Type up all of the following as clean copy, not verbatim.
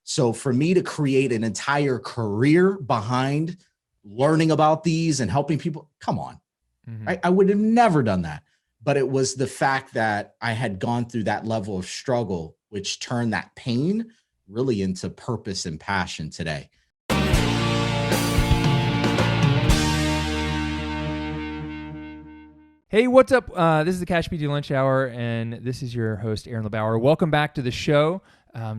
So for me to create an entire career behind learning about these and helping people, come on, I would have never done that. But it was the fact that I had gone through that level of struggle, which turned that pain really into purpose and passion today. Hey, what's up? This is the CashPT Lunch Hour, and this is your host, Aaron LeBauer. Welcome back to the show.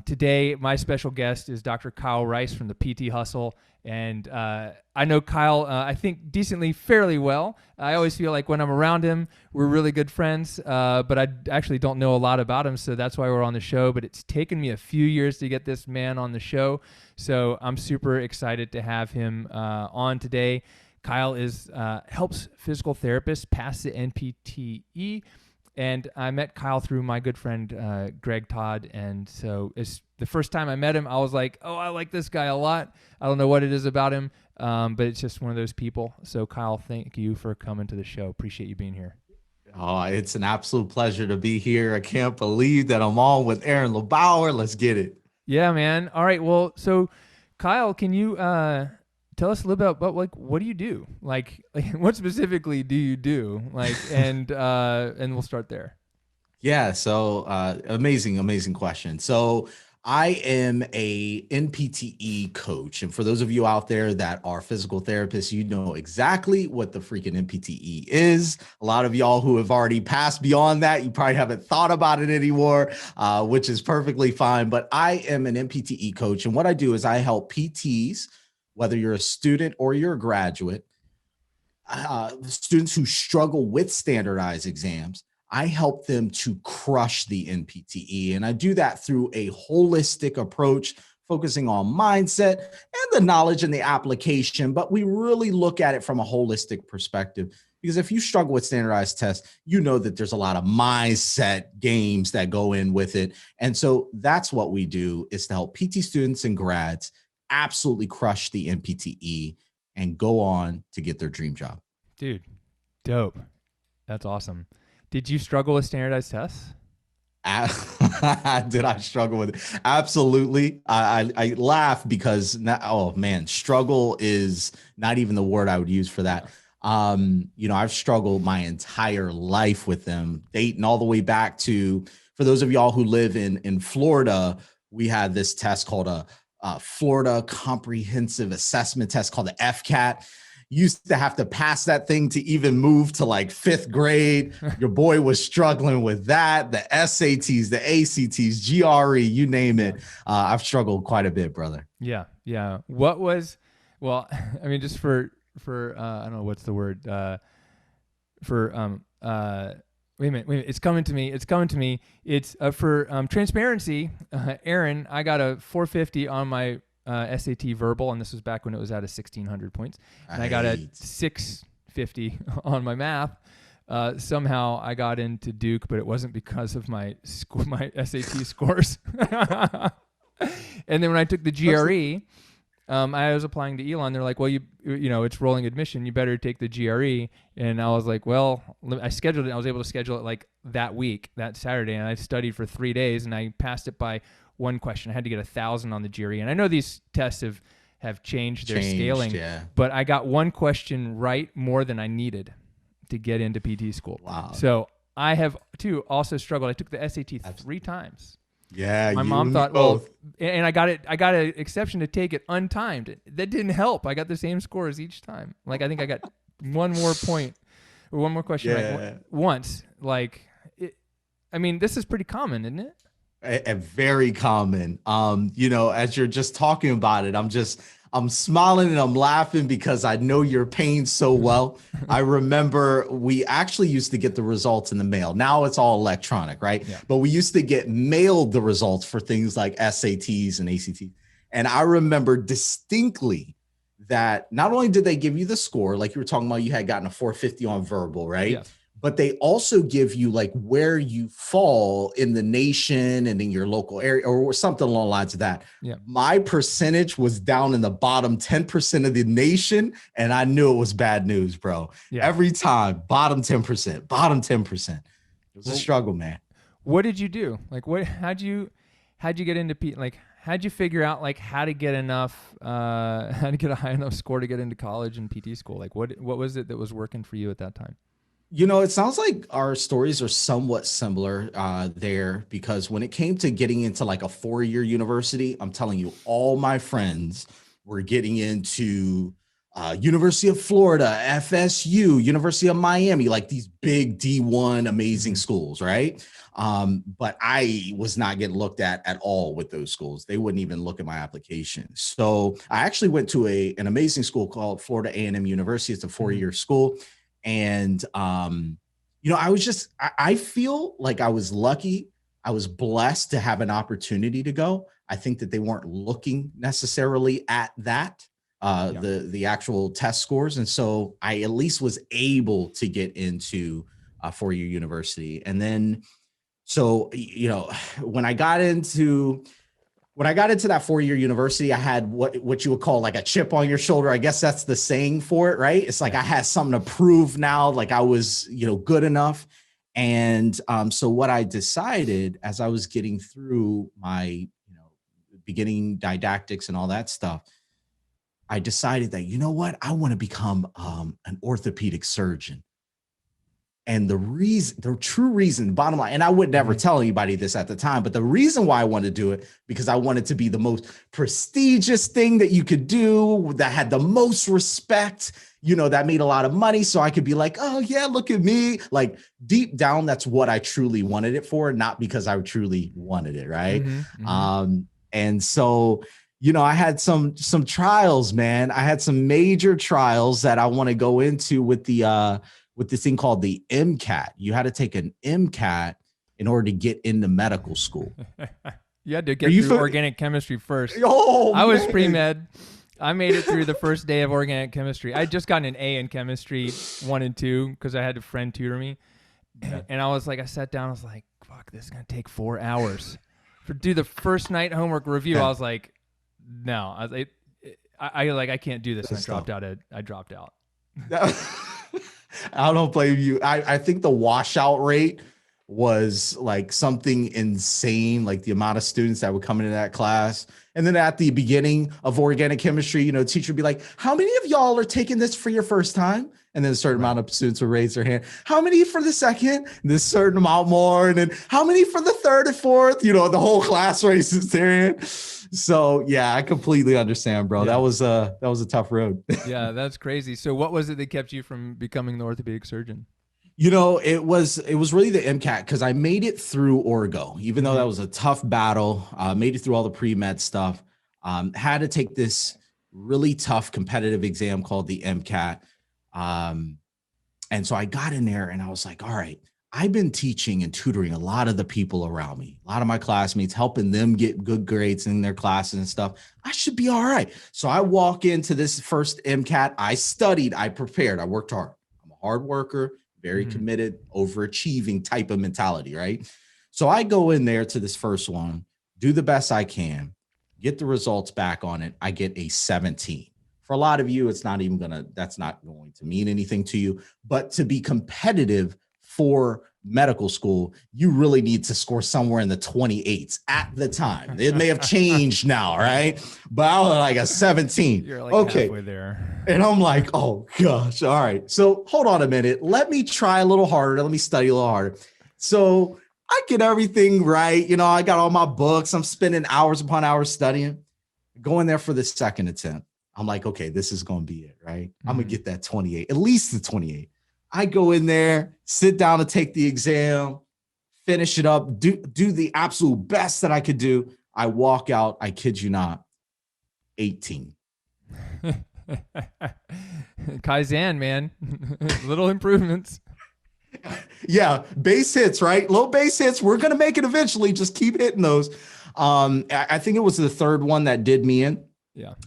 Today, my special guest is Dr. Kyle Rice from the PT Hustle, and I know Kyle, I think, decently, fairly well. I always feel like when I'm around him, we're really good friends, but I actually don't know a lot about him, so that's why we're on the show. But it's taken me a few years to get this man on the show, so I'm super excited to have him on today. Kyle helps physical therapists pass the NPTE, and I met Kyle through my good friend Greg Todd, and so it's the first time I met him, I was like, oh, I like this guy a lot. I don't know what it is about him, but it's just one of those people. So Kyle, thank you for coming to the show. Appreciate you being here. Oh, it's an absolute pleasure to be here. I can't believe that I'm on with Aaron LeBauer. Let's get it. Yeah, man. All right. Well, so Kyle, can you tell us a little bit about what do you do? Like what specifically do you do? And we'll start there. Yeah. So amazing question. So I am a NPTE coach. And for those of you out there that are physical therapists, you know exactly what the freaking NPTE is. A lot of y'all who have already passed beyond that, you probably haven't thought about it anymore, which is perfectly fine. But I am an NPTE coach. And what I do is I help PTs, whether you're a student or you're a graduate, students who struggle with standardized exams, I help them to crush the NPTE. And I do that through a holistic approach, focusing on mindset and the knowledge and the application. But we really look at it from a holistic perspective, because if you struggle with standardized tests, you know that there's a lot of mindset games that go in with it. And so that's what we do, is to help PT students and grads absolutely crush the NPTE and go on to get their dream job. Dude, dope. That's awesome. Did you struggle with standardized tests? Did I struggle with it? Absolutely. I laugh because struggle is not even the word I would use for that. I've struggled my entire life with them, dating all the way back to, for those of y'all who live in Florida, we had this test called a Florida Comprehensive Assessment Test called the FCAT. Used to have to pass that thing to even move to like 5th grade. Your boy was struggling with that. The SATs, the ACTs, GRE, you name it. I've struggled quite a bit, brother. Yeah. Just for I don't know what's the word wait a minute. It's coming to me. It's for transparency. Aaron, I got a 450 on my SAT verbal, and this was back when it was at 1,600 points. And I got a 650 on my math. Somehow I got into Duke, but it wasn't because of my SAT scores. And then when I took the GRE, I was applying to Elon. They're like, well, you know, it's rolling admission. You better take the GRE. And I was like, well, I scheduled it. I was able to schedule it like that week, that Saturday. And I studied for 3 days and I passed it by one question. I had to get 1,000 on the GRE. And I know these tests have changed their scaling, but I got one question right more than I needed to get into PT school. Wow. So I have too also struggled. I took the SAT 3 times. Yeah, my mom thought, both. And I got an exception to take it untimed. That didn't help. I got the same scores each time. Like I think I got one more point or one more question right once. This is pretty common, isn't it? Very common. As you're just talking about it, I'm smiling and I'm laughing because I know your pain so well. I remember we actually used to get the results in the mail. Now it's all electronic, right? Yeah. But we used to get mailed the results for things like SATs and ACTs. And I remember distinctly that not only did they give you the score, like you were talking about, you had gotten a 450 on verbal, right? Yeah. But they also give you like where you fall in the nation and in your local area or something along the lines of that. Yeah. My percentage was down in the bottom 10% of the nation. And I knew it was bad news, bro. Yeah. Every time, bottom 10%, bottom 10%. It was a struggle, man. What did you do? Like how'd you get into how'd you figure out like how to get enough, how to get a high enough score to get into college and PT school? Like what was it that was working for you at that time? It sounds like our stories are somewhat similar there, because when it came to getting into like a 4-year university, I'm telling you, all my friends were getting into University of Florida, FSU, University of Miami, like these big D1 amazing Mm-hmm. schools, right? But I was not getting looked at all with those schools. They wouldn't even look at my application. So I actually went to an amazing school called Florida A&M University. It's a 4-year school. And, I feel like I was lucky. I was blessed to have an opportunity to go. I think that they weren't looking necessarily at that, Yeah. the actual test scores. And so I at least was able to get into a 4-year university. And then, so, when I got into that 4-year university, I had what you would call like a chip on your shoulder. I guess that's the saying for it, right? It's like Yeah. I had something to prove now, like I was, good enough. And so what I decided as I was getting through my, beginning didactics and all that stuff, I decided that, you know what, I want to become an orthopedic surgeon. And the true reason, bottom line, and I would never tell anybody this at the time, but the reason why I wanted to do it, because I wanted to be the most prestigious thing that you could do, that had the most respect, that made a lot of money. So I could be like, oh yeah, look at me. Like deep down, that's what I truly wanted it for, not because I truly wanted it. Right. Mm-hmm. Mm-hmm. And so, I had some trials, man. I had some major trials that I want to go into with this thing called the MCAT. You had to take an MCAT in order to get into medical school. You had to get through organic chemistry first. Oh, I was pre-med. I made it through the first day of organic chemistry. I had just gotten an A in chemistry 1 and 2 because I had a friend tutor me. And I sat down, I was like, fuck, this is going to take 4 hours. Do the first night homework review, I was like, no. I can't do this. And I dropped out. I don't blame you. I think the washout rate was like something insane, like the amount of students that would come into that class. And then at the beginning of organic chemistry, teacher would be like, how many of y'all are taking this for your first time? And then a certain amount of students would raise their hand. How many for the second? And this certain amount more. And then how many for the third and fourth? The whole class raises their hand. So yeah, I completely understand, bro. Yeah. That was a tough road. Yeah, that's crazy. So what was it that kept you from becoming the orthopedic surgeon? It was really the MCAT, because I made it through Orgo, even though that was a tough battle. Made it through all the pre-med stuff. Had to take this really tough competitive exam called the MCAT. And so I got in there and I was like, all right, I've been teaching and tutoring a lot of the people around me, a lot of my classmates, helping them get good grades in their classes and stuff. I should be all right. So I walk into this first MCAT. I studied, I prepared, I worked hard. I'm a hard worker, very committed, overachieving type of mentality, right? So I go in there to this first one, do the best I can, get the results back on it. I get a 17. For a lot of you, that's not going to mean anything to you. But to be competitive for medical school, you really need to score somewhere in the 28s at the time. It may have changed now, right? But I was like a 17. You're like okay, halfway there. And I'm like, oh gosh, all right. So hold on a minute. Let me try a little harder. Let me study a little harder. So I get everything right. I got all my books. I'm spending hours upon hours studying. Going there for the second attempt. I'm like, okay, this is going to be it, right? I'm going to get that 28, at least the 28. I go in there, sit down to take the exam, finish it up, do the absolute best that I could do. I walk out, I kid you not, 18. Kaizen, man. Little improvements. Yeah, base hits, right? Low base hits. We're going to make it eventually. Just keep hitting those. I think it was the third one that did me in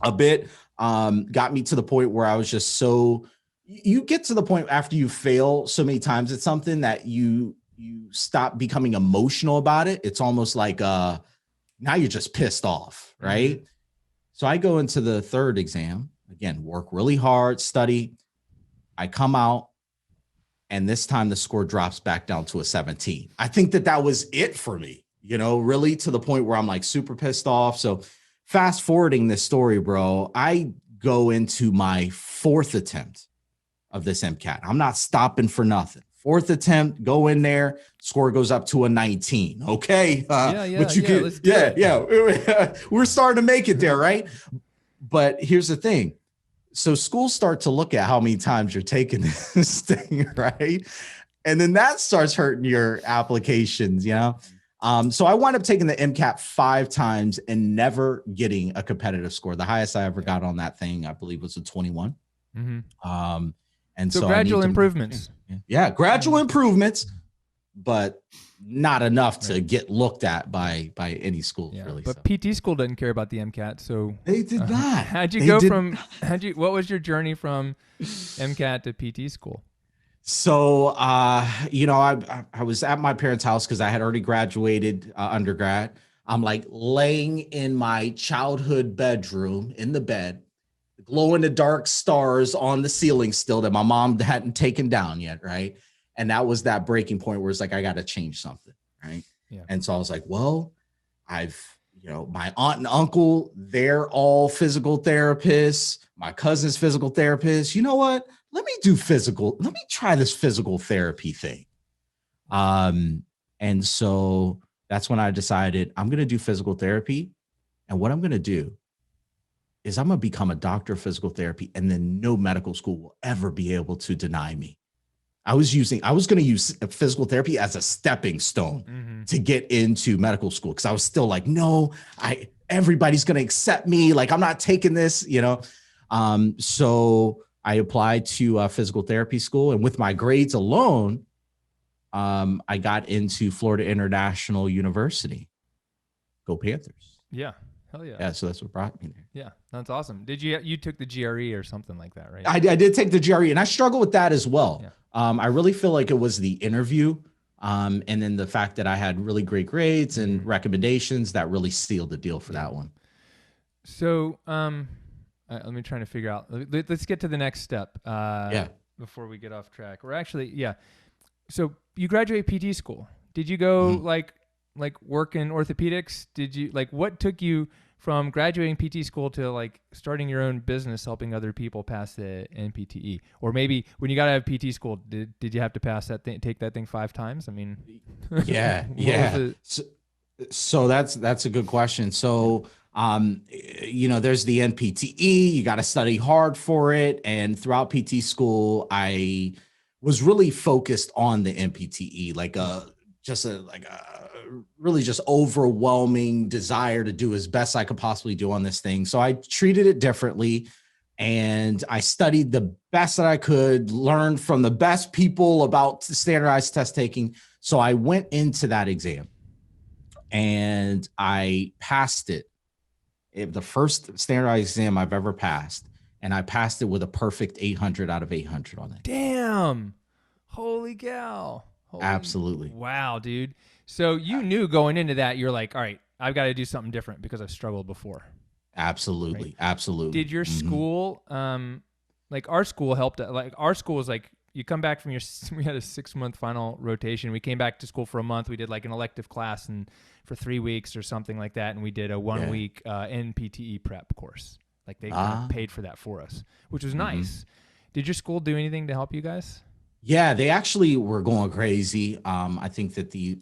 a bit. Got me to the point where I was just you get to the point after you fail so many times at something that you stop becoming emotional about it. It's almost like now you're just pissed off, right? Mm-hmm. So I go into the third exam, again, work really hard, study. I come out, and this time the score drops back down to a 17. I think that was it for me, really, to the point where I'm like super pissed off. So fast forwarding this story, bro, I go into my fourth attempt of this MCAT. I'm not stopping for nothing. Fourth attempt, go in there, score goes up to a 19. Okay. Which you could, let's do it. yeah. We're starting to make it there, right? But here's the thing. So schools start to look at how many times you're taking this thing, right? And then that starts hurting your applications, you know? So I wound up taking the MCAT 5 times and never getting a competitive score. The highest I ever got on that thing, I believe, was a 21. And so gradual improvements. Yeah, gradual improvements, but not enough to get looked at by any school, really. But PT school doesn't care about the MCAT, so they did not. What was your journey from MCAT to PT school? So, I was at my parents' house because I had already graduated undergrad. I'm like laying in my childhood bedroom in the bed, glow in the dark stars on the ceiling still that my mom hadn't taken down yet, right? And that was that breaking point where it's like, I got to change something, right? Yeah. And so I was like, well, my aunt and uncle, they're all physical therapists. My cousin's physical therapist. You know what? Let me try this physical therapy thing. And so that's when I decided I'm going to do physical therapy. And what I'm going to do is I'm going to become a doctor of physical therapy, and then no medical school will ever be able to deny me. I was going to use physical therapy as a stepping stone to get into medical school. Cause I was still like, no, everybody's going to accept me. Like, I'm not taking this, so I applied to physical therapy school, and with my grades alone, I got into Florida International University. Go Panthers. Yeah. Hell yeah. Yeah. So that's what brought me there. Yeah. That's awesome. You took the GRE or something like that, right? I did take the GRE, and I struggle with that as well. Yeah. I really feel like it was the interview. And then the fact that I had really great grades and recommendations that really sealed the deal for that one. So, let me try to figure out. Let's get to the next step. Before we get off track. We're actually, So you graduate PT school. Did you go like work in orthopedics? Did you what took you from graduating PT school to like starting your own business, helping other people pass the NPTE? Or maybe when you got out of PT school, did you have to pass that thing, take that thing 5 times? I mean, yeah. So that's a good question. So, there's the NPTE, you got to study hard for it. And throughout PT school, I was really focused on the NPTE, really just overwhelming desire to do as best I could possibly do on this thing. So I treated it differently, and I studied the best that I could, learned from the best people about standardized test taking. So I went into that exam and I passed it. The first standardized exam I've ever passed, and I passed it with a perfect 800 out of 800 on it. Damn. Holy cow. Absolutely. Wow, dude. So you knew going into that, you're like, all right, I've got to do something different because I've struggled before. Absolutely. Right? Absolutely. Did your school, our school helped, our school was like, you come back from we had a 6-month final rotation. We came back to school for a month. We did like an elective class for 3 weeks or something like that. And we did a 1-week NPTE prep course. Like they kind of paid for that for us, which was nice. Did your school do anything to help you guys? Yeah, they actually were going crazy. I think that the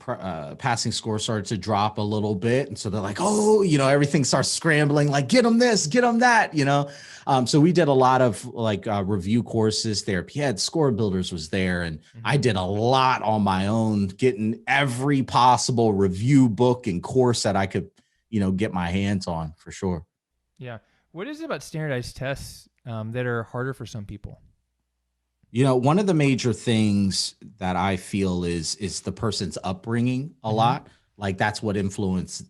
passing score started to drop a little bit. And so they're like, everything starts scrambling, like, get them this, get them that, So we did a lot of review courses. Therapy Ed, Score Builders was there. And I did a lot on my own, getting every possible review book and course that I could, get my hands on, for sure. Yeah. What is it about standardized tests that are harder for some people? One of the major things that I feel is the person's upbringing a lot. Like that's what influenced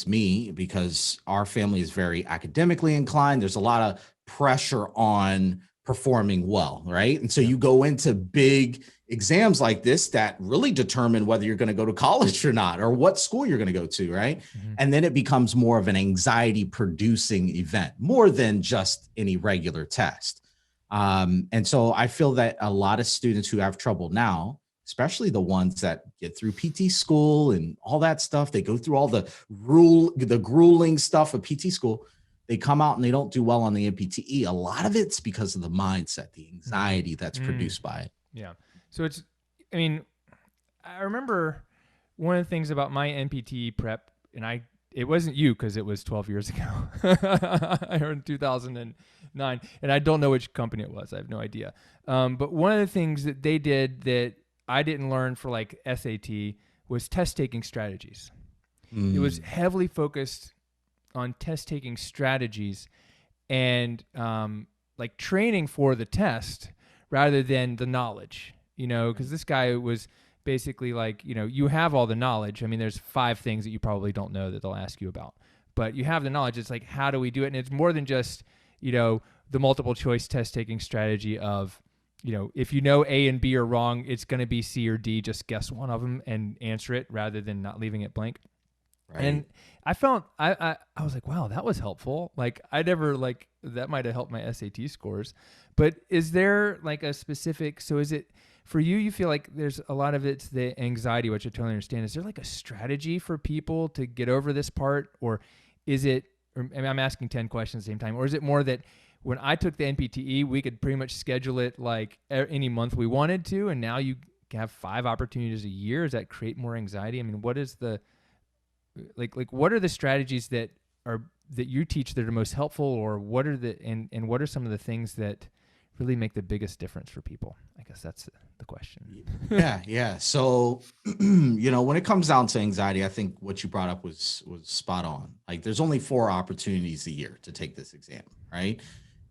me, because our family is very academically inclined. There's a lot of pressure on performing well, right? And so you go into big exams like this that really determine whether you're going to go to college or not, or what school you're going to go to, right? And then it becomes more of an anxiety-producing event, more than just any regular test. And so I feel that a lot of students who have trouble now especially the ones that get through PT school and all that stuff. They go through all the grueling stuff of PT school. They come out and they don't do well on the NPTE. A lot of it's because of the mindset, the anxiety that's produced by it. Yeah. So it's, I mean, I remember one of the things about my NPTE prep, and it wasn't you because it was 12 years ago. I heard in 2009, and I don't know which company it was. I have no idea. But one of the things that they did that I didn't learn for like SAT was test taking strategies. It was heavily focused on test taking strategies and like training for the test rather than the knowledge, because this guy was basically like, you have all the knowledge. I mean, there's 5 things that you probably don't know that they'll ask you about, but you have the knowledge. It's like, how do we do it? And it's more than just, the multiple choice test taking strategy of, if you know A and B are wrong, it's going to be C or D, just guess one of them and answer it rather than not leaving it blank. Right. And I found, I was like, wow, that was helpful. Like I never that might've helped my SAT scores, but is there like a specific, so is it for you, you feel like there's a lot of it's the anxiety, which I totally understand. Is there like a strategy for people to get over this part, or is it, I'm asking 10 questions at the same time, or is it more that when I took the NPTE, we could pretty much schedule it like any month we wanted to, and now you can have 5 opportunities a year? Does that create more anxiety? I mean, what is the, like what are the strategies that you teach that are most helpful, or what are and what are some of the things that really make the biggest difference for people? I guess that's the question. Yeah. So, when it comes down to anxiety, I think what you brought up was spot on. Like there's only 4 opportunities a year to take this exam, right?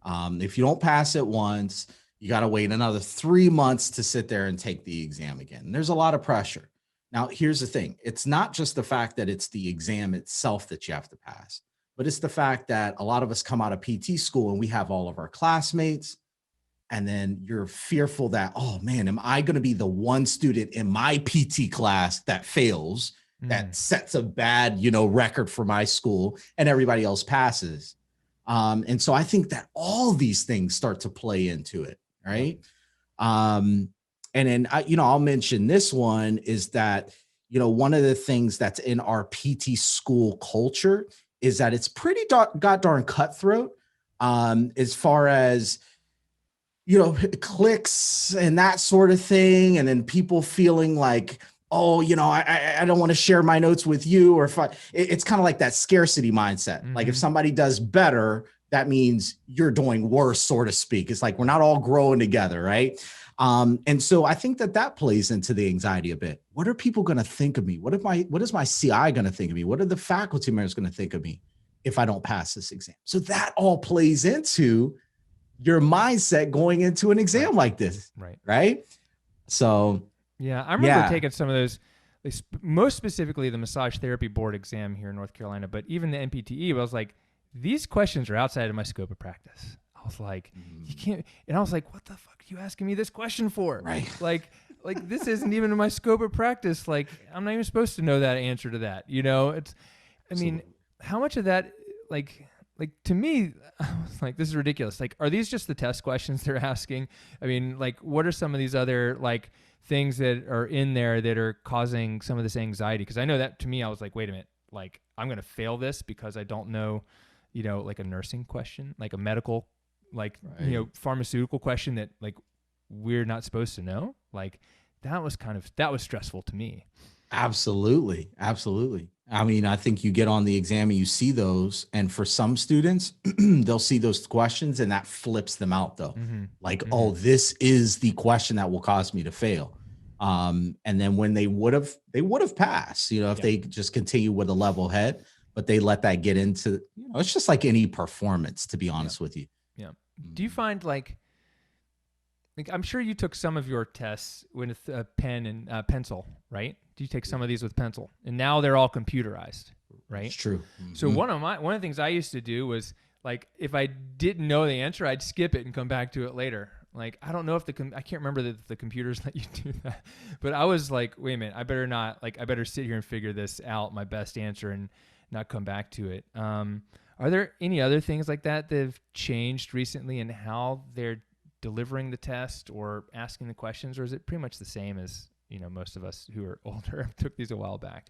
If you don't pass it once, you got to wait another 3 months to sit there and take the exam again. And there's a lot of pressure. Now, here's the thing. It's not just the fact that it's the exam itself that you have to pass, but it's the fact that a lot of us come out of PT school and we have all of our classmates, and then you're fearful that, oh man, am I going to be the one student in my PT class that fails, that sets a bad, record for my school, and everybody else passes. And so I think that all these things start to play into it, right? And then, I'll mention this one is that, one of the things that's in our PT school culture is that it's pretty darn cutthroat as far as, clicks and that sort of thing. And then people feeling like, oh, I don't want to share my notes with you, or if it's kind of like that scarcity mindset. Mm-hmm. Like if somebody does better, that means you're doing worse, so to speak. It's like, we're not all growing together. Right. And so I think that plays into the anxiety a bit. What are people going to think of me? What is my CI going to think of me? What are the faculty members going to think of me if I don't pass this exam? So that all plays into your mindset going into an exam like this. Right. So yeah, I remember taking some of those, most specifically the massage therapy board exam here in North Carolina, but even the NPTE, I was like, these questions are outside of my scope of practice. I was like, you can't, and I was like, what the fuck are you asking me this question for? Right. Like this isn't even in my scope of practice. Like, I'm not even supposed to know that answer to that. I mean, how much of that, like to me, I was like, this is ridiculous. Like, are these just the test questions they're asking? I mean, like, what are some of these other like things that are in there that are causing some of this anxiety? Because I know that to me, I was like, wait a minute, like I'm going to fail this because I don't know, like a nursing question, like a medical, like, pharmaceutical question that like we're not supposed to know. Like that was stressful to me. Absolutely. I mean, I think you get on the exam and you see those, and for some students, they'll see those questions and that flips them out though. Like, oh, this is the question that will cause me to fail. And then when they would have passed, if they just continue with a level head, but they let that get into, it's just like any performance, to be honest with you. Yeah. Do you find like I'm sure you took some of your tests with a pen and pencil, right? Do you take some of these with pencil? And now they're all computerizast, right? It's true. So one of the things I used to do was like, if I didn't know the answer, I'd skip it and come back to it later. Like, I don't know if I can't remember that the computers let you do that, but I was like, wait a minute, I better sit here and figure this out, my best answer, and not come back to it. Are there any other things like that have changed recently in how they're delivering the test or asking the questions, or is it pretty much the same as most of us who are older took these a while back.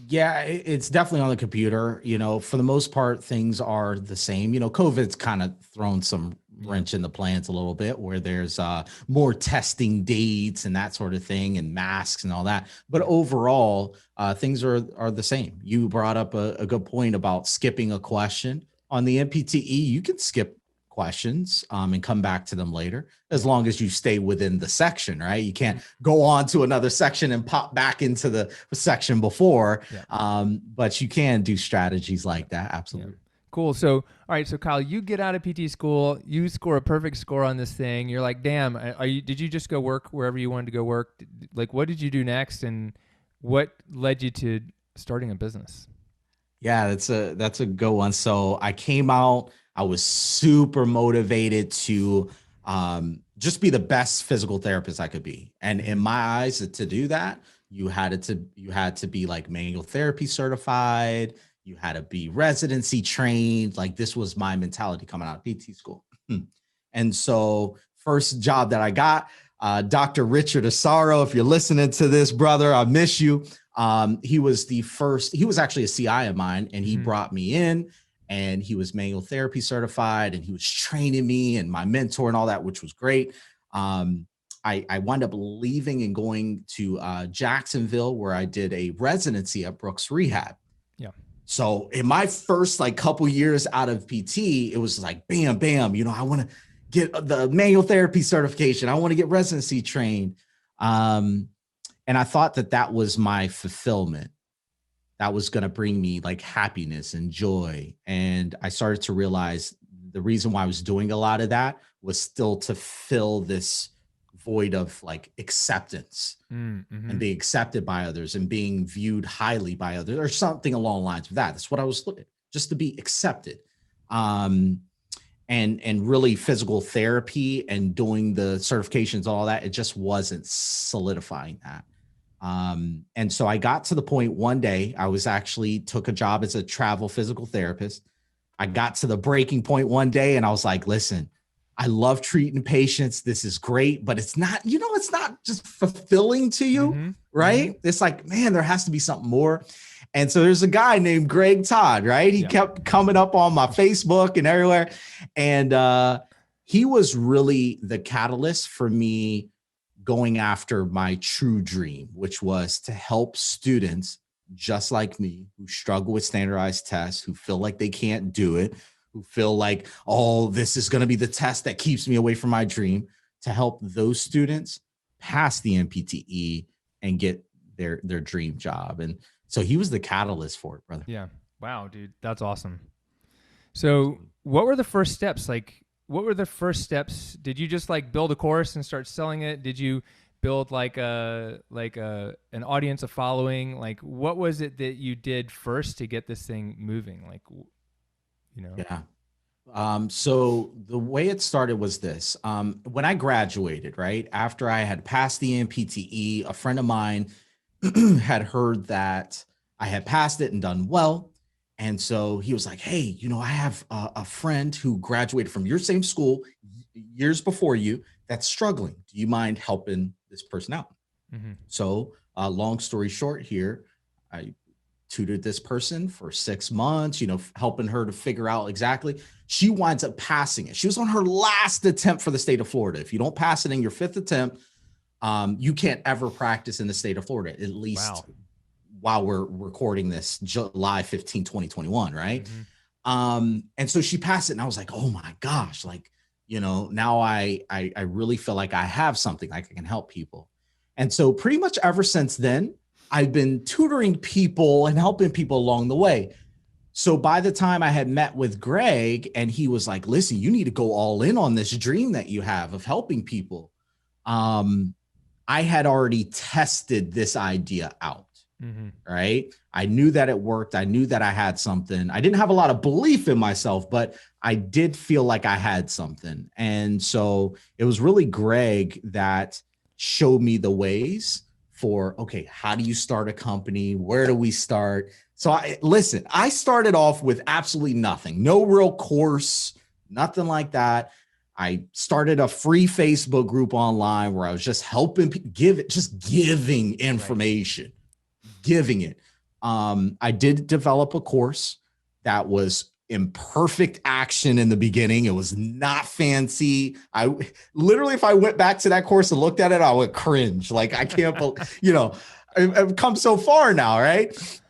Yeah, it's definitely on the computer. For the most part, things are the same. COVID's kind of thrown some Yeah. wrench in the plans a little bit, where there's more testing dates and that sort of thing, and masks and all that. But Yeah. overall, things are the same. You brought up a good point about skipping a question on the NPTE. You can skip questions and come back to them later, as Yeah. long as you stay within the section, right? You can't go on to another section and pop back into the section before. Yeah. But you can do strategies like that. Absolutely. Yeah. Cool. So, all right. So, Kyle, you get out of PT school. You score a perfect score on this thing. You're like, damn. Did you just go work wherever you wanted to go work? Like, what did you do next, and what led you to starting a business? Yeah, that's a good one. So I came out, I was super motivated to just be the best physical therapist I could be. And in my eyes, to do that, you had to be like manual therapy certified, you had to be residency trained. Like, this was my mentality coming out of PT school. And so first job that I got, Dr. Richard Asaro, if you're listening to this, brother, I miss you. He was actually a CI of mine, and he brought me in, and he was manual therapy certified, and he was training me and my mentor and all that, which was great. I wound up leaving and going to Jacksonville, where I did a residency at Brooks Rehab. Yeah. So in my first couple years out of PT, it was like, bam, bam, I want to get the manual therapy certification. I want to get residency trained. And I thought that was my fulfillment. That was going to bring me happiness and joy. And I started to realize the reason why I was doing a lot of that was still to fill this void of acceptance and being accepted by others and being viewed highly by others, or something along the lines of that. That's what I was looking, just to be accepted. And really physical therapy and doing the certifications, all that, it just wasn't solidifying that. And so I got to the point one day, I was actually took a job as a travel physical therapist. I got to the breaking point one day, and I was like, listen, I love treating patients. This is great, but it's not, it's not just fulfilling to you, right? It's like, man, there has to be something more. And so there's a guy named Greg Todd, right? He kept coming up on my Facebook and everywhere. And he was really the catalyst for me going after my true dream, which was to help students just like me who struggle with standardized tests, who feel like they can't do it, who feel like, oh, this is going to be the test that keeps me away from my dream, to help those students pass the NPTE and get their dream job. And so he was the catalyst for it, brother. Yeah. Wow, dude. That's awesome. So what were the first steps? What were the first steps? Did you just build a course and start selling it? Did you build an audience, a following? What was it that you did first to get this thing moving? Yeah. So the way it started was this. When I graduated, right after I had passed the NPTE, a friend of mine had heard that I had passed it and done well. And so he was like, hey, I have a friend who graduated from your same school years before you that's struggling. Do you mind helping this person out? So long story short here, I tutored this person for 6 months, helping her to figure out exactly. She winds up passing it. She was on her last attempt for the state of Florida. If you don't pass it in your 5th attempt, you can't ever practice in the state of Florida, at least while we're recording this July 15, 2021. Right. And so she passed it, and I was like, oh my gosh, now I really feel like I have something, I can help people. And so pretty much ever since then, I've been tutoring people and helping people along the way. So by the time I had met with Greg, and he was like, listen, you need to go all in on this dream that you have of helping people. I had already tested this idea out. Right. I knew that it worked. I knew that I had something. I didn't have a lot of belief in myself, but I did feel like I had something. And so it was really Greg that showed me the ways for, okay, how do you start a company? Where do we start? So I started off with absolutely nothing, no real course, nothing like that. I started a free Facebook group online where I was just helping giving information, giving it. I did develop a course that was imperfect action in the beginning. It was not fancy. I literally, if I went back to that course and looked at it, I would cringe. Like, I can't believe, I've come so far now, right?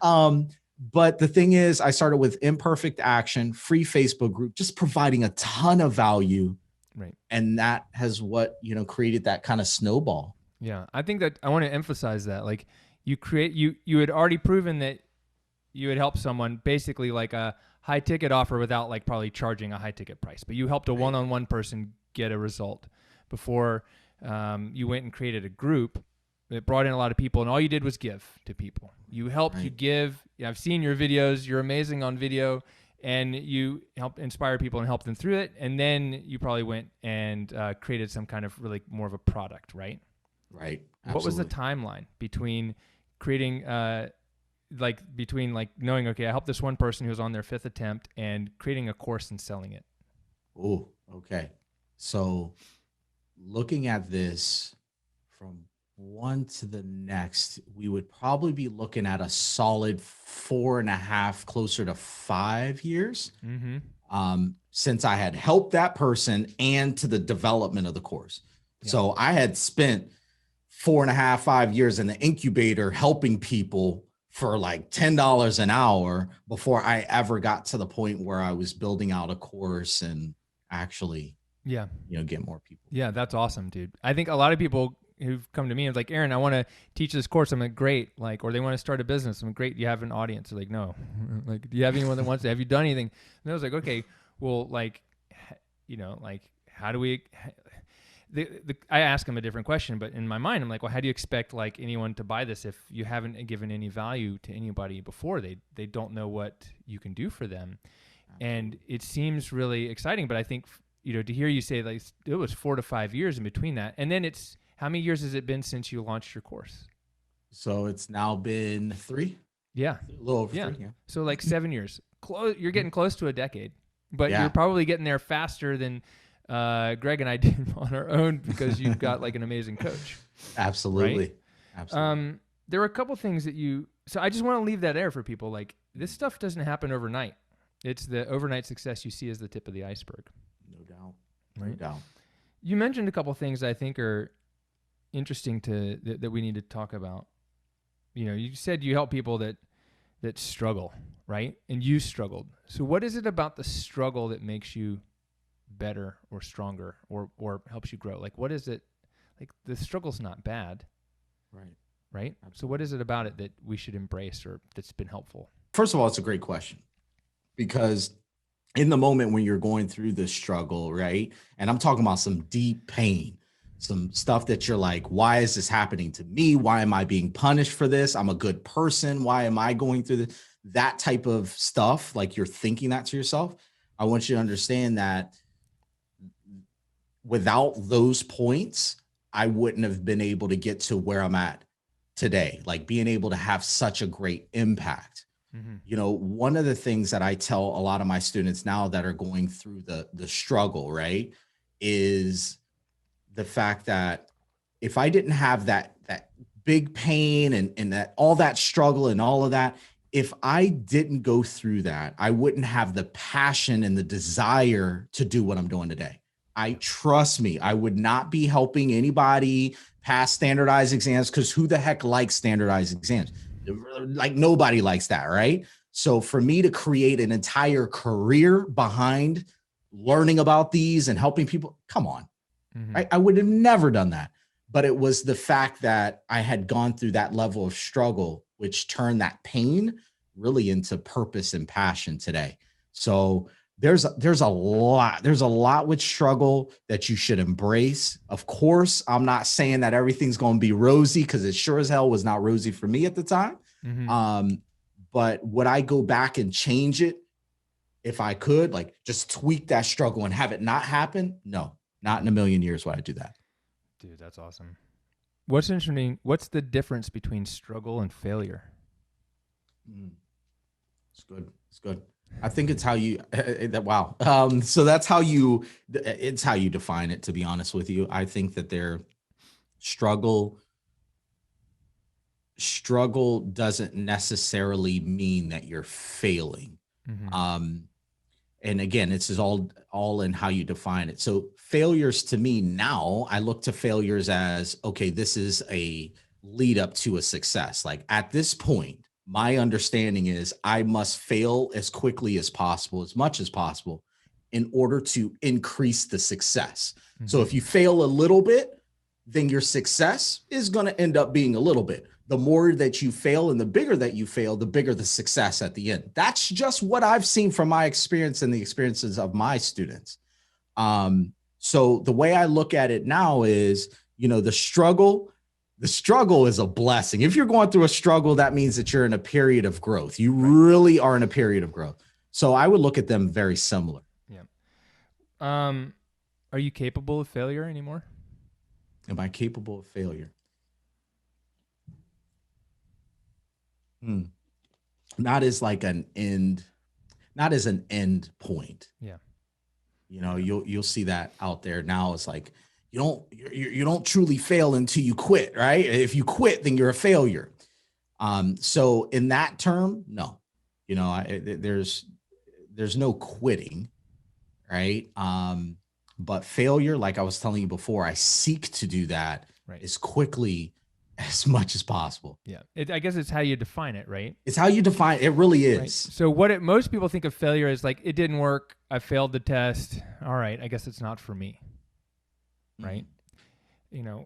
But the thing is, I started with imperfect action, free Facebook group, just providing a ton of value. Right. And that has what, created that kind of snowball. Yeah. I think that I want to emphasize that. Like, you had already proven that you had helped someone, basically like a high ticket offer without like probably charging a high ticket price, but you helped a one-on-one person get a result before you went and created a group that brought in a lot of people, and all you did was give to people. You helped, you give. I've seen your videos. You're amazing on video, and you helped inspire people and help them through it. And then you probably went and created some kind of really more of a product, right? Right. Absolutely. What was the timeline between creating, between knowing, okay, I helped this one person who was on their 5th attempt, and creating a course and selling it? Oh, okay. So looking at this from one to the next, we would probably be looking at a solid 4.5, closer to 5 years. Since I had helped that person and to the development of the course. Yeah. So I had spent 4.5, 5 years in the incubator helping people for like $10 an hour before I ever got to the point where I was building out a course and actually, get more people. Yeah, that's awesome, dude. I think a lot of people who've come to me and like, Aaron, I want to teach this course. I'm like, great. Like, or they want to start a business. I'm like, great. Do you have an audience? They're like, no. Like, do you have anyone that wants to, have you done anything? And I was like, okay, well, how do we, I ask them a different question, but in my mind, I'm like, well, how do you expect like anyone to buy this if you haven't given any value to anybody before? They don't know what you can do for them. Absolutely. And it seems really exciting, but I think, to hear you say like it was 4 to 5 years in between that. And then how many years has it been since you launched your course? So it's now been 3. Yeah. A little over 3. Yeah. So like 7 years. You're getting close to a decade, but you're probably getting there faster than Greg and I did on our own because you've got like an amazing coach. Absolutely. Right? Absolutely. There were a couple things so I just want to leave that there for people. Like, this stuff doesn't happen overnight. It's the overnight success you see as the tip of the iceberg. No doubt. Right? No doubt. You mentioned a couple things I think are interesting that we need to talk about. You said you help people that struggle, right? And you struggled. So what is it about the struggle that makes you better or stronger or helps you grow? Like, what is it? Like, the struggle's not bad. Right? Absolutely. So what is it about it that we should embrace or that's been helpful? First of all, it's a great question, because in the moment when you're going through this struggle, right? And I'm talking about some deep pain, some stuff that you're like, why is this happening to me? Why am I being punished for this? I'm a good person. Why am I going through this? That type of stuff, like you're thinking that to yourself. I want you to understand that without those points, I wouldn't have been able to get to where I'm at today, like being able to have such a great impact. One of the things that I tell a lot of my students now that are going through the struggle, right, is the fact that if I didn't have that big pain and that all that struggle and all of that, if I didn't go through that, I wouldn't have the passion and the desire to do what I'm doing today. Trust me, I would not be helping anybody pass standardized exams, because who the heck likes standardized exams? Like, nobody likes that, right? So for me to create an entire career behind learning about these and helping people, come on. I would have never done that. But it was the fact that I had gone through that level of struggle, which turned that pain really into purpose and passion today. So there's a lot with struggle that you should embrace. Of course, I'm not saying that everything's going to be rosy, because it sure as hell was not rosy for me at the time. But would I go back and change it if I could, like just tweak that struggle and have it not happen? No, not in a million years would I do that. Dude, that's awesome. What's interesting? What's the difference between struggle and failure? It's good. I think it's how you that wow. So that's how you it's how you define it, to be honest with you. I think that their struggle struggle doesn't necessarily mean that you're failing. Mm-hmm. Um and again, it's just all in how you define it. So failures to me now, I look to failures as okay, this is a lead up to a success. Like at this point, my understanding is I must fail as quickly as possible, as much as possible, in order to increase the success. So Mm-hmm. if you fail a little bit, then your success is going to end up being a little bit. The more that you fail and the bigger that you fail, the bigger the success at the end. That's just what I've seen from my experience and the experiences of my students. So the way I look at it now is, the struggle is a blessing. If you're going through a struggle, that means that you're in a period of growth. You really are in a period of growth. So I would look at them very similar. Yeah. Are you capable of failure anymore? Am I capable of failure? Not as like an end, not as an end point. Yeah. You'll see that out there now. It's like you don't truly fail until you quit, right? If you quit, then you're a failure. So in that term, no, there's no quitting, right? But failure, like I was telling you before, I seek to do that as quickly as much as possible. Yeah. I guess it's how you define it, right? It's how you define it. It really is. Right. So most people think of failure as like, it didn't work. I failed the test. All right. I guess it's not for me. Right.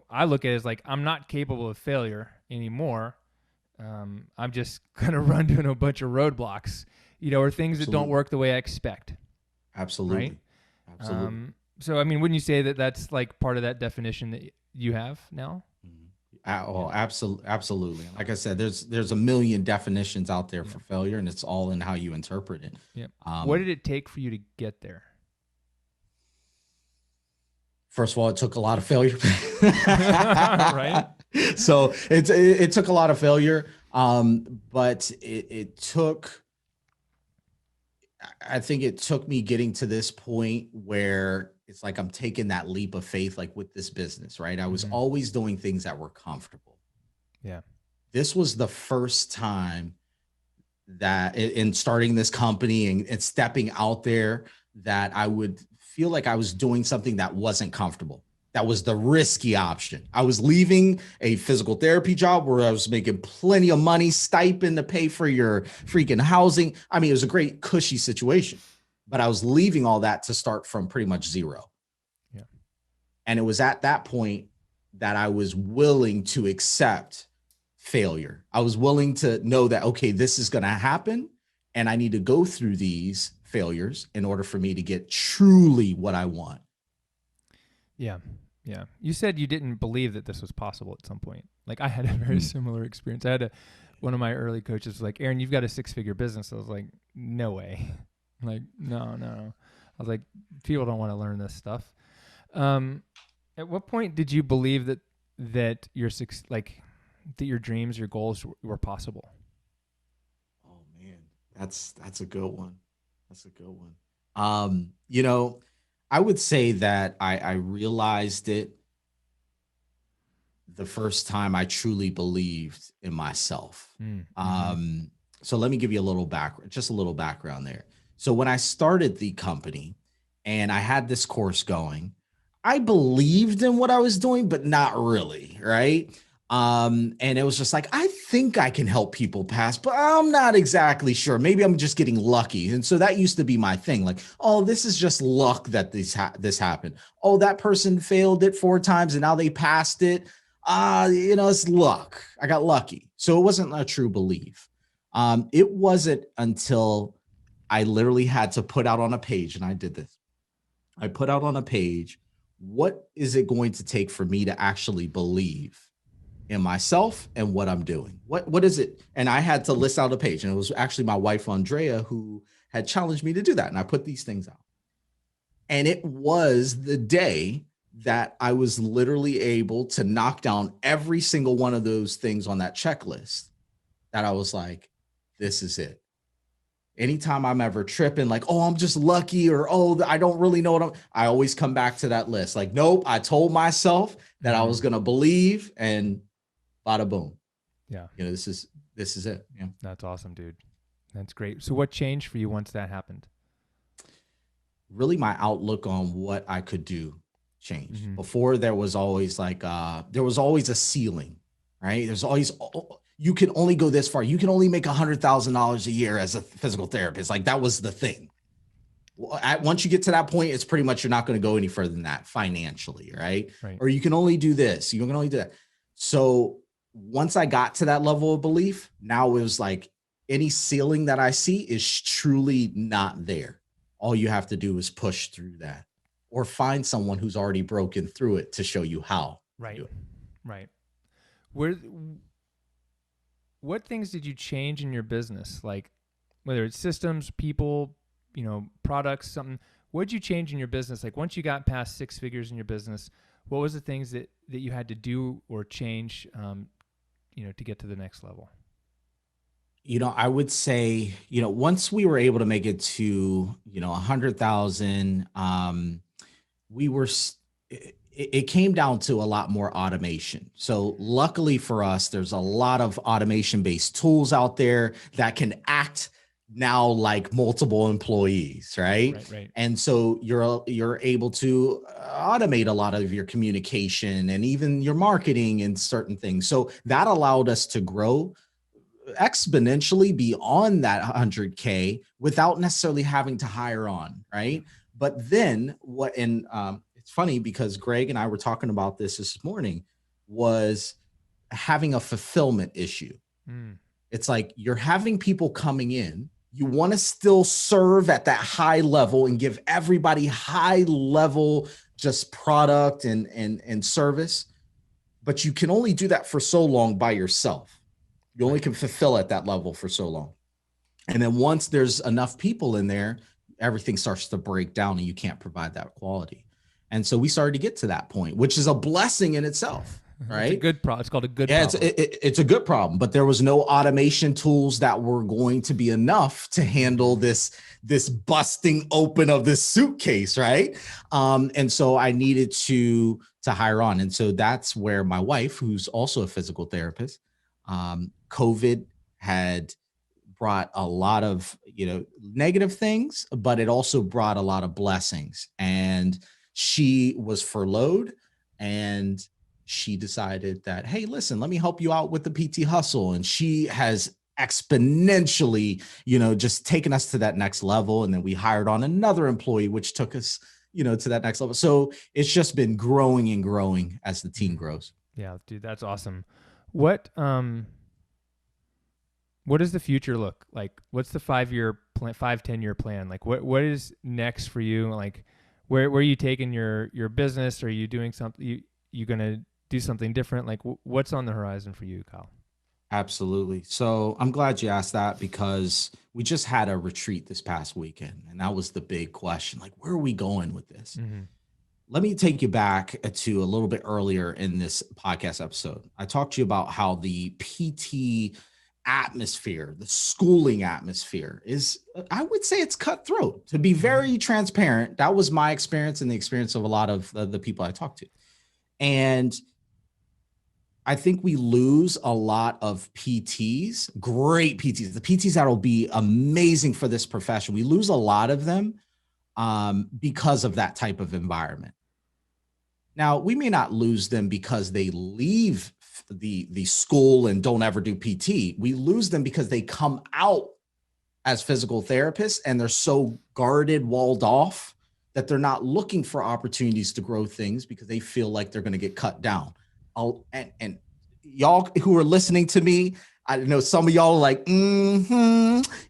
I look at it as like, I'm not capable of failure anymore. I'm just going to run into a bunch of roadblocks, or things that don't work the way I expect. Absolutely. Right? Absolutely. So, I mean, wouldn't you say that that's like part of that definition that you have now? Oh, absolutely. Like I said, there's a million definitions out there for failure, and it's all in how you interpret it. Yeah. What did it take for you to get there? First of all, it took a lot of failure. Right. So it took a lot of failure. But I think it took me getting to this point where it's like I'm taking that leap of faith, like with this business, right? I was always doing things that were comfortable. Yeah. This was the first time that in starting this company and stepping out there that I would feel like I was doing something that wasn't comfortable. That was the risky option. I was leaving a physical therapy job where I was making plenty of money, stipend to pay for your freaking housing. I mean, it was a great cushy situation, but I was leaving all that to start from pretty much zero. Yeah. And it was at that point that I was willing to accept failure. I was willing to know that, okay, this is going to happen and I need to go through these failures in order for me to get truly what I want. Yeah. Yeah. You said you didn't believe that this was possible at some point. Like I had a very similar experience. One of my early coaches was like, Aaron, you've got a 6-figure business. I was like, no way. Like, no. I was like, people don't want to learn this stuff. At what point did you believe that your dreams, your goals were possible? Oh man, that's a good one. That's a good one. I would say that I realized it the first time I truly believed in myself. So let me give you a little background there. So when I started the company and I had this course going, I believed in what I was doing, but not really, right? And it was just like, I think I can help people pass, but I'm not exactly sure. Maybe I'm just getting lucky. And so that used to be my thing. Like, oh, this is just luck that this happened. Oh, that person failed it 4 times and now they passed it. It's luck. I got lucky. So it wasn't a true belief. It wasn't until I literally had to put out on a page, and I did this. I put out on a page, what is it going to take for me to actually believe in myself and what I'm doing? What is it? And I had to list out a page, and it was actually my wife, Andrea, who had challenged me to do that. And I put these things out. And it was the day that I was literally able to knock down every single one of those things on that checklist that I was like, this is it. Anytime I'm ever tripping, like, oh, I'm just lucky, or oh, I don't really know I always come back to that list. Like, nope, I told myself that I was going to believe, and bada boom. Yeah. This is it. Yeah. That's awesome, dude. That's great. So what changed for you once that happened? Really, my outlook on what I could do changed. Mm-hmm. Before, there was always there was always a ceiling, right? There's always, you can only go this far. You can only make $100,000 a year as a physical therapist. Like, that was the thing. Once you get to that point, it's pretty much, you're not going to go any further than that financially, right? Right. Or you can only do this. You can only do that. So once I got to that level of belief, now it was like, any ceiling that I see is truly not there. All you have to do is push through that, or find someone who's already broken through it to show you how. Right. Right. What things did you change in your business? Like, whether it's systems, people, products, something. What did you change in your business? Like, once you got past 6 figures in your business, what was the things that you had to do or change, to get to the next level? I would say, once we were able to make it to, 100,000, we were, it came down to a lot more automation. So luckily for us, there's a lot of automation based tools out there that can act now like multiple employees, right? Right. And so you're able to automate a lot of your communication and even your marketing and certain things. So that allowed us to grow exponentially beyond that 100K without necessarily having to hire on, right? But then it's funny because Greg and I were talking about this morning, was having a fulfillment issue. It's like, you're having people coming in, you want to still serve at that high level and give everybody high level just product and service, but you can only do that for so long by yourself. You only can fulfill at that level for so long. And then once there's enough people in there, everything starts to break down and you can't provide that quality. And so we started to get to that point, which is a blessing in itself, right? It's a good problem. It's called a good problem. It's a good problem, but there was no automation tools that were going to be enough to handle this busting open of this suitcase, right? And so I needed to hire on. And so that's where my wife, who's also a physical therapist, COVID had brought a lot of, negative things, but it also brought a lot of blessings. And she was furloughed, and she decided that, hey, listen, let me help you out with the PT hustle. And she has exponentially, just taken us to that next level. And then we hired on another employee, which took us, to that next level. So it's just been growing and growing as the team grows. Yeah, dude, that's awesome. What does the future look like? What's the 5-year plan, 10-year plan? Like, what is next for you? Like, where are you taking your business? Are you doing something? You gonna do something different? Like, what's on the horizon for you, Kyle? Absolutely. So I'm glad you asked that, because we just had a retreat this past weekend, and that was the big question. Like, where are we going with this? Mm-hmm. Let me take you back to a little bit earlier in this podcast episode. I talked to you about how the PT atmosphere, the schooling atmosphere is, I would say, it's cutthroat. To be very transparent, that was my experience and the experience of a lot of the people I talked to. And I think we lose a lot of PTs, great PTs, the PTs that'll be amazing for this profession. We lose a lot of them because of that type of environment. Now, we may not lose them because they leave the school and don't ever do PT. We lose them because they come out as physical therapists and they're so guarded, walled off, that they're not looking for opportunities to grow things because they feel like they're going to get cut down. And y'all who are listening to me, I know some of y'all are like,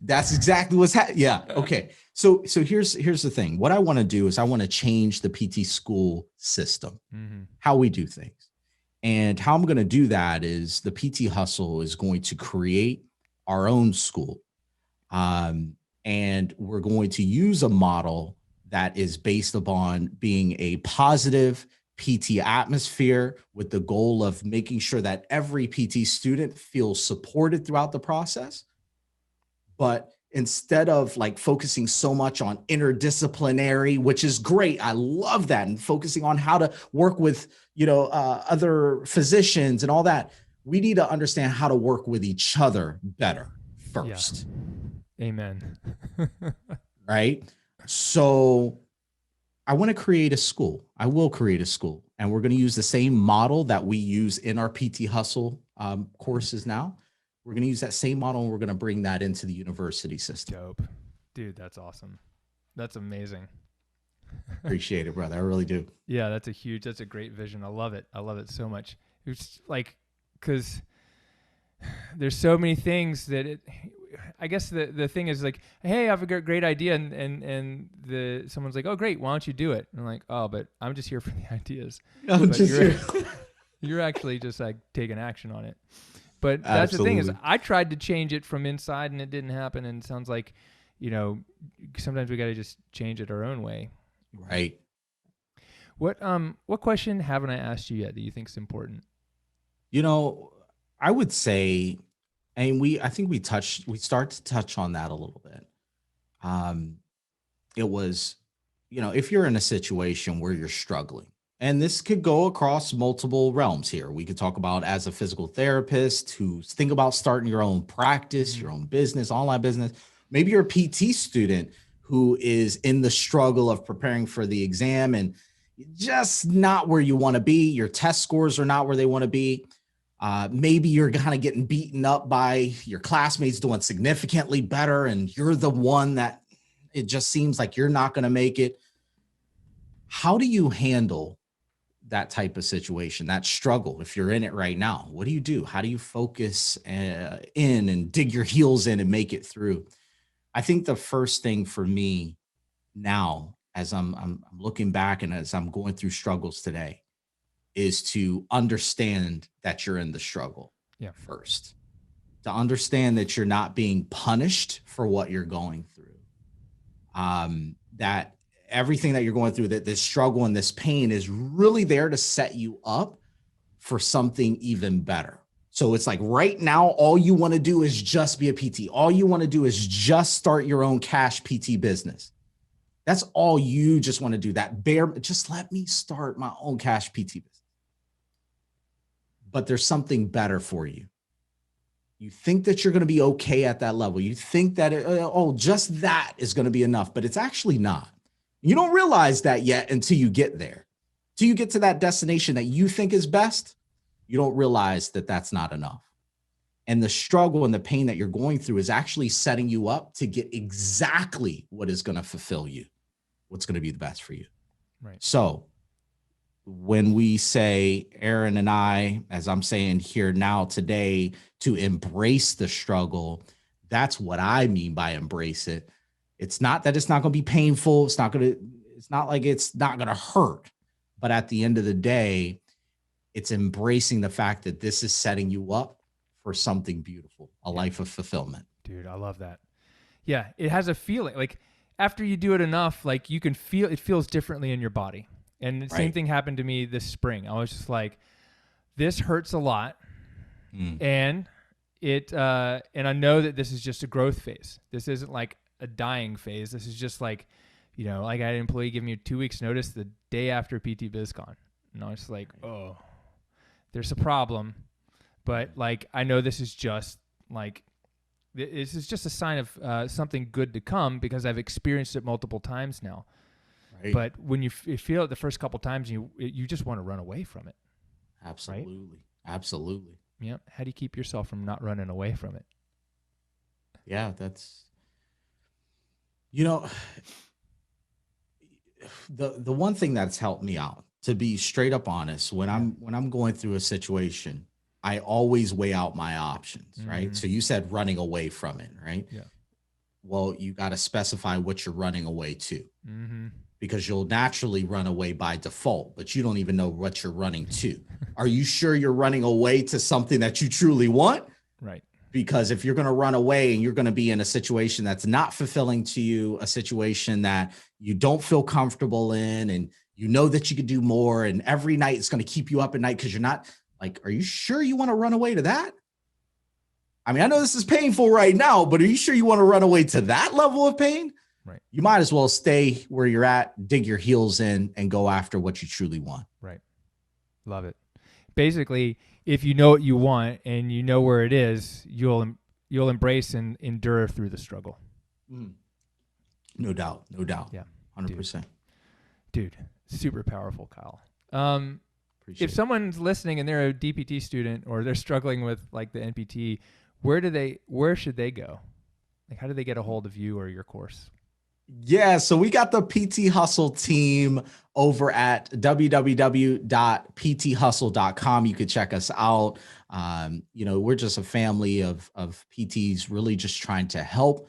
that's exactly what's happening. Yeah. Okay. So here's the thing. What I want to do is I want to change the PT school system, how we do things. And how I'm going to do that is the PT Hustle is going to create our own school. And we're going to use a model that is based upon being a positive PT atmosphere, with the goal of making sure that every PT student feels supported throughout the process. But instead of like focusing so much on interdisciplinary, which is great. I love that. And focusing on how to work with, other physicians and all that. We need to understand how to work with each other better first. Yeah. Amen. Right. So I want to create a school. I will create a school, and we're going to use the same model that we use in our PT Hustle courses now. We're going to use that same model, and we're going to bring that into the university system. Dope. Dude, that's awesome. That's amazing. Appreciate it, brother. I really do. Yeah, that's a great vision. I love it. I love it so much. It's like, because there's so many things that I guess the thing is like, hey, I have a great idea, and someone's like, oh, great, why don't you do it? And I'm like, oh, but I'm just here for the ideas. But you're actually just like taking action on it. But that's Absolutely. The thing is, I tried to change it from inside, and it didn't happen. And it sounds like, sometimes we got to just change it our own way. Right. What question haven't I asked you yet that you think is important? I would say, and I think we start to touch on that a little bit. It was, if you're in a situation where you're struggling, and this could go across multiple realms here. We could talk about as a physical therapist who's think about starting your own practice, your own business, online business. Maybe you're a PT student who is in the struggle of preparing for the exam and just not where you want to be. Your test scores are not where they want to be. Maybe you're kind of getting beaten up by your classmates doing significantly better, and you're the one that it just seems like you're not going to make it. How do you handle that type of situation, that struggle? If you're in it right now, what do you do? How do you focus in and dig your heels in and make it through? I think the first thing for me now, as I'm looking back and as I'm going through struggles today, is to understand that you're in the struggle first, to understand that you're not being punished for what you're going through, that everything that you're going through, that this struggle and this pain is really there to set you up for something even better. So it's like right now, all you want to do is just be a PT. All you want to do is just start your own CashPT business. That's all you just want to do. Just let me start my own CashPT business. But there's something better for you. You think that you're going to be okay at that level. You think that, just that is going to be enough, but it's actually not. You don't realize that yet until you get there. Till you get to that destination that you think is best, you don't realize that that's not enough. And the struggle and the pain that you're going through is actually setting you up to get exactly what is going to fulfill you, what's going to be the best for you. Right. So when we say, Aaron and I, as I'm saying here now today, to embrace the struggle, that's what I mean by embrace it. It's not that it's not going to be painful. It's not like it's not going to hurt. But at the end of the day, it's embracing the fact that this is setting you up for something beautiful, a life of fulfillment. Dude, I love that. Yeah, it has a feeling like after you do it enough, like you can feel it feels differently in your body. And the same thing happened to me this spring. I was just like, this hurts a lot. And and I know that this is just a growth phase. This isn't like a dying phase. This is just like, like I had an employee give me 2 weeks notice the day after PT BizCon. And I was just like, oh, there's a problem. But like, I know this is just like, this is just a sign of something good to come because I've experienced it multiple times now. Right. But when you feel it the first couple times, you just want to run away from it. Absolutely. Right? Absolutely. Yeah. How do you keep yourself from not running away from it? Yeah, that's, the one thing that's helped me out, to be straight up honest, when I'm going through a situation, I always weigh out my options, right? So you said running away from it, right? Yeah. Well, you got to specify what you're running away to. Because you'll naturally run away by default, but you don't even know what you're running to. Are you sure you're running away to something that you truly want? Right. Because if you're going to run away and you're going to be in a situation that's not fulfilling to you, a situation that you don't feel comfortable in, and you know that you could do more, and every night it's going to keep you up at night because you're not like, are you sure you want to run away to that? I mean, I know this is painful right now, but are you sure you want to run away to that level of pain? Right. You might as well stay where you're at, dig your heels in, and go after what you truly want. Right. Love it. Basically, if you know what you want and you know where it is, you'll embrace and endure through the struggle. No doubt. No doubt. Yeah. 100%. Dude, super powerful, Kyle. If Appreciate it. someone's listening and they're a DPT student or they're struggling with like the NPTE, where should they go? Like, how do they get a hold of you or your course? Yeah, so we got the PT Hustle team over at www.pthustle.com. You could check us out. We're just a family of PTs really just trying to help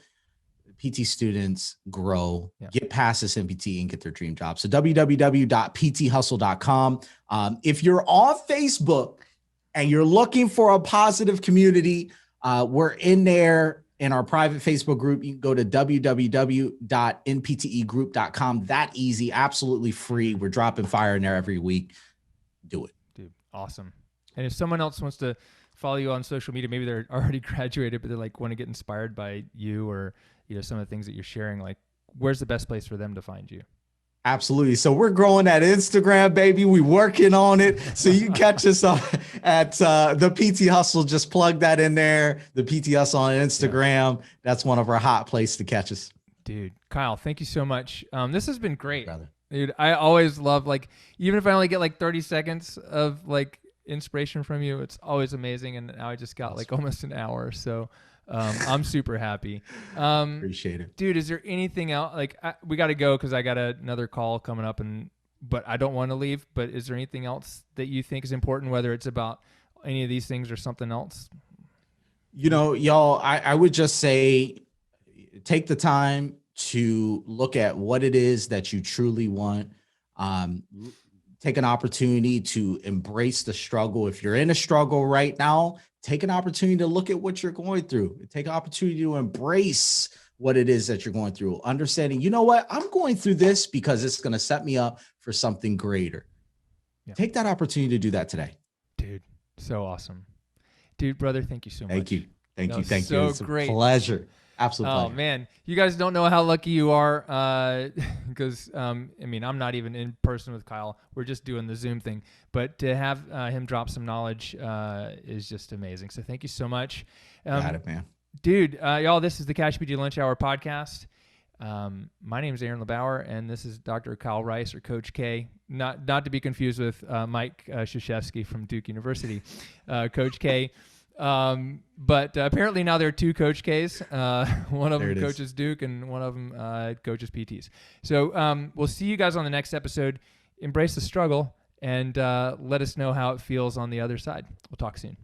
PT students grow, get past this NPTE and get their dream job. So www.pthustle.com. If you're on Facebook and you're looking for a positive community, we're in there. In our private Facebook group, you can go to www.nptegroup.com. That easy, absolutely free. We're dropping fire in there every week. Do it. Dude, awesome. And if someone else wants to follow you on social media, maybe they're already graduated, but they're like want to get inspired by you or some of the things that you're sharing, like where's the best place for them to find you? Absolutely. So we're growing that Instagram, baby. We working on it. So you can catch us at the PT Hustle. Just plug that in there. The PT Hustle on Instagram. Yeah. That's one of our hot places to catch us. Dude, Kyle, thank you so much. This has been great. Brother. Dude, I always love, like, even if I only get like 30 seconds of like inspiration from you, it's always amazing. And now I just got like almost an hour. So I'm super happy. Appreciate it. Dude, is there anything else? Like, we got to go because I got another call coming up, but I don't want to leave. But is there anything else that you think is important, whether it's about any of these things or something else? Y'all, I would just say take the time to look at what it is that you truly want. Take an opportunity to embrace the struggle. If you're in a struggle right now, take an opportunity to look at what you're going through. Take an opportunity to embrace what it is that you're going through. Understanding, you know what? I'm going through this because it's going to set me up for something greater. Yeah. Take that opportunity to do that today. Dude, so awesome. Dude, brother, thank you so much. Thank you. Thank you. It's great. A pleasure. Absolute pleasure. Oh, man. You guys don't know how lucky you are because, I'm not even in person with Kyle. We're just doing the Zoom thing. But to have him drop some knowledge is just amazing. So thank you so much. Got it, man. Dude, y'all, this is the CashPT Lunch Hour podcast. My name is Aaron LeBauer, and this is Dr. Kyle Rice, or Coach K. Not to be confused with Mike Krzyzewski from Duke University, Coach K. But apparently now there are two Coach Ks. One of them coaches Duke and one of them coaches PTs. So we'll see you guys on the next episode. Embrace the struggle and let us know how it feels on the other side. We'll talk soon.